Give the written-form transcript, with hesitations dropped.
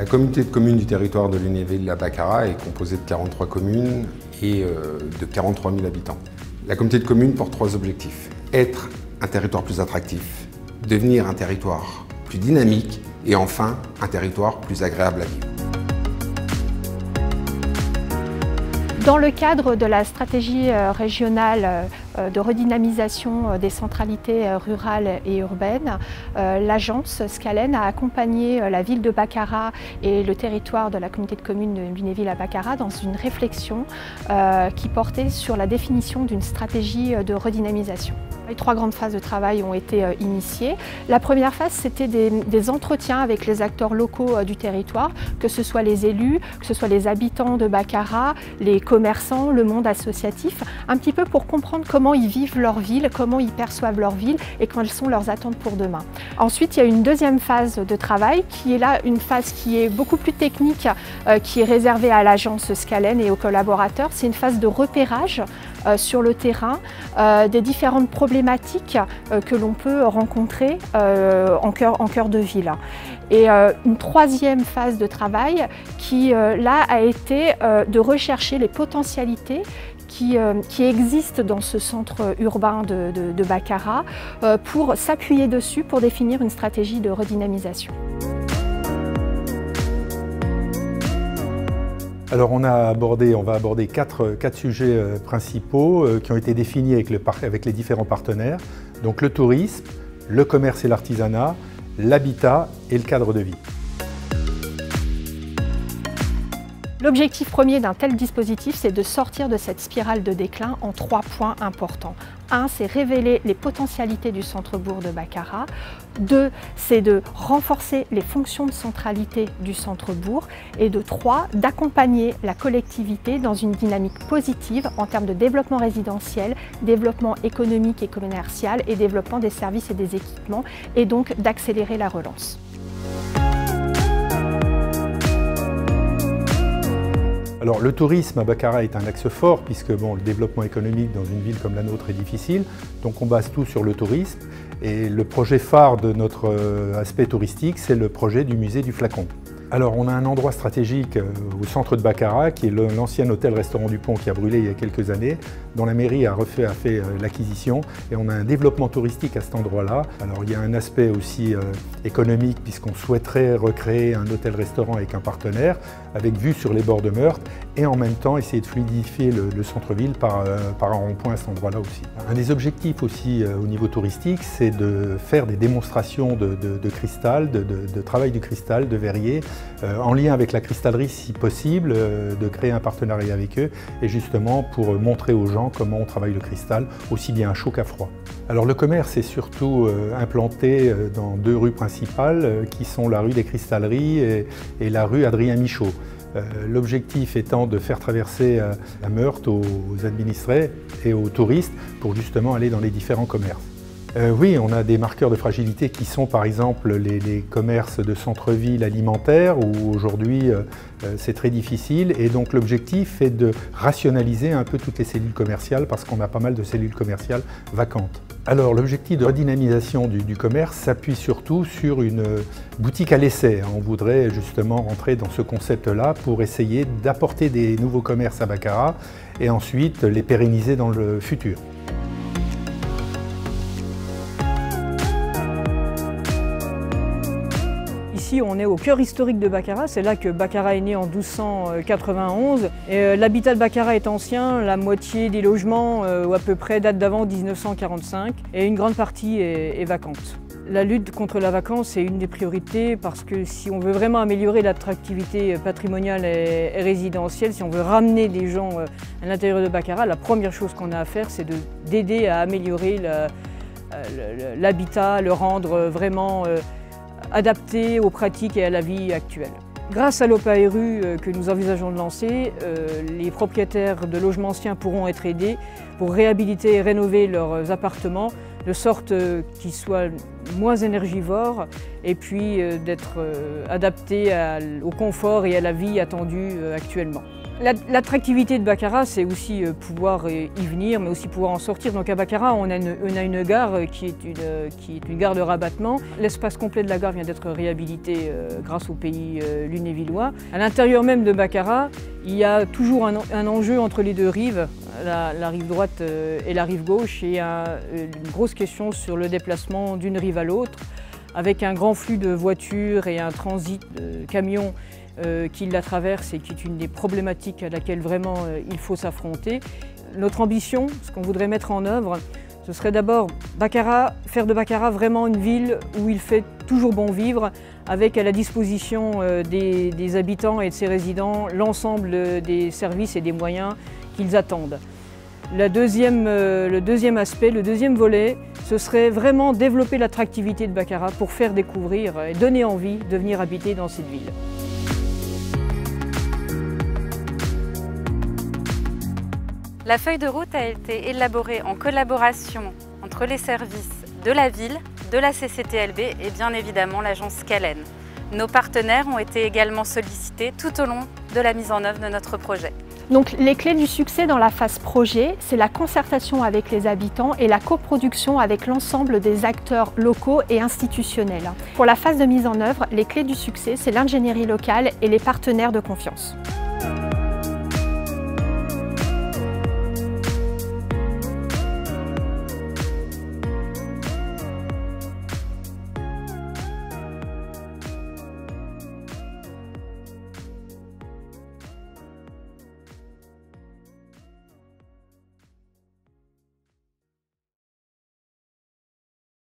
communauté de communes du territoire de Lunéville-la-Baccarat est composée de 43 communes et de 43 000 habitants. La communauté de communes porte 3 objectifs. Être un territoire plus attractif, devenir un territoire plus dynamique et enfin un territoire plus agréable à vivre. Dans le cadre de la stratégie régionale de redynamisation des centralités rurales et urbaines, l'agence Scalen a accompagné la ville de Baccarat et le territoire de la communauté de communes de Lunéville-la-Baccarat dans une réflexion qui portait sur la définition d'une stratégie de redynamisation. Les 3 grandes phases de travail ont été initiées. La première phase, c'était des entretiens avec les acteurs locaux du territoire, que ce soit les élus, que ce soit les habitants de Baccarat, les commerçants, le monde associatif, un petit peu pour comprendre comment ils vivent leur ville, comment ils perçoivent leur ville et quelles sont leurs attentes pour demain. Ensuite, il y a une deuxième phase de travail qui est là, une phase qui est beaucoup plus technique, qui est réservée à l'agence Scalen et aux collaborateurs. C'est une phase de repérage sur le terrain des différentes problématiques que l'on peut rencontrer en cœur de ville. Et une troisième phase de travail qui là a été de rechercher les potentialités qui existent dans ce centre urbain de Baccarat pour s'appuyer dessus pour définir une stratégie de redynamisation. Alors on va aborder 4 sujets principaux qui ont été définis avec les différents partenaires. Donc le tourisme, le commerce et l'artisanat, l'habitat et le cadre de vie. L'objectif premier d'un tel dispositif, c'est de sortir de cette spirale de déclin en 3 points importants. 1, c'est révéler les potentialités du centre-bourg de Baccarat. 2, c'est de renforcer les fonctions de centralité du centre-bourg. Et de 3, d'accompagner la collectivité dans une dynamique positive en termes de développement résidentiel, développement économique et commercial et développement des services et des équipements, et donc d'accélérer la relance. Alors le tourisme à Baccarat est un axe fort puisque le développement économique dans une ville comme la nôtre est difficile, donc on base tout sur le tourisme et le projet phare de notre aspect touristique, c'est le projet du musée du Flacon. Alors on a un endroit stratégique au centre de Baccarat qui est l'ancien hôtel-restaurant du Pont qui a brûlé il y a quelques années, dont la mairie a fait l'acquisition et on a un développement touristique à cet endroit-là. Alors il y a un aspect aussi économique puisqu'on souhaiterait recréer un hôtel-restaurant avec un partenaire avec vue sur les bords de Meurthe et en même temps essayer de fluidifier le centre-ville par un rond-point à cet endroit-là aussi. Un des objectifs aussi au niveau touristique, c'est de faire des démonstrations de cristal, de travail du cristal, de verrier, en lien avec la cristallerie si possible, de créer un partenariat avec eux et justement pour montrer aux gens comment on travaille le cristal, aussi bien à chaud qu'à froid. Alors le commerce est surtout implanté dans 2 rues principales qui sont la rue des Cristalleries et la rue Adrien Michaud. L'objectif étant de faire traverser la Meurthe aux administrés et aux touristes pour justement aller dans les différents commerces. Oui, on a des marqueurs de fragilité qui sont par exemple les commerces de centre-ville alimentaires où aujourd'hui c'est très difficile et donc l'objectif est de rationaliser un peu toutes les cellules commerciales parce qu'on a pas mal de cellules commerciales vacantes. Alors l'objectif de redynamisation du commerce s'appuie surtout sur une boutique à l'essai. On voudrait justement rentrer dans ce concept-là pour essayer d'apporter des nouveaux commerces à Baccarat et ensuite les pérenniser dans le futur. Ici, on est au cœur historique de Baccarat. C'est là que Baccarat est né en 1291. L'habitat de Baccarat est ancien. La moitié des logements, ou à peu près, datent d'avant 1945. Et une grande partie est vacante. La lutte contre la vacance est une des priorités parce que si on veut vraiment améliorer l'attractivité patrimoniale et résidentielle, si on veut ramener des gens à l'intérieur de Baccarat, la première chose qu'on a à faire, c'est d'aider à améliorer l'habitat, le rendre vraiment adapté aux pratiques et à la vie actuelle. Grâce à l'OPARU que nous envisageons de lancer, les propriétaires de logements anciens pourront être aidés pour réhabiliter et rénover leurs appartements de sorte qu'ils soient moins énergivores et puis d'être adaptés au confort et à la vie attendue actuellement. L'attractivité de Baccarat, c'est aussi pouvoir y venir, mais aussi pouvoir en sortir. Donc à Baccarat, on a une gare qui est une gare de rabattement. L'espace complet de la gare vient d'être réhabilité grâce au pays lunévillois. À l'intérieur même de Baccarat, il y a toujours un enjeu entre les deux rives, la rive droite et la rive gauche, et une grosse question sur le déplacement d'une rive à l'autre, avec un grand flux de voitures et un transit de camions qui la traverse et qui est une des problématiques à laquelle vraiment il faut s'affronter. Notre ambition, ce qu'on voudrait mettre en œuvre, ce serait d'abord faire de Baccarat vraiment une ville où il fait toujours bon vivre, avec à la disposition des habitants et de ses résidents l'ensemble des services et des moyens qu'ils attendent. Le deuxième aspect, le deuxième volet, ce serait vraiment développer l'attractivité de Baccarat pour faire découvrir et donner envie de venir habiter dans cette ville. La feuille de route a été élaborée en collaboration entre les services de la ville, de la CCTLB et bien évidemment l'agence Scalen. Nos partenaires ont été également sollicités tout au long de la mise en œuvre de notre projet. Donc les clés du succès dans la phase projet, c'est la concertation avec les habitants et la coproduction avec l'ensemble des acteurs locaux et institutionnels. Pour la phase de mise en œuvre, les clés du succès, c'est l'ingénierie locale et les partenaires de confiance.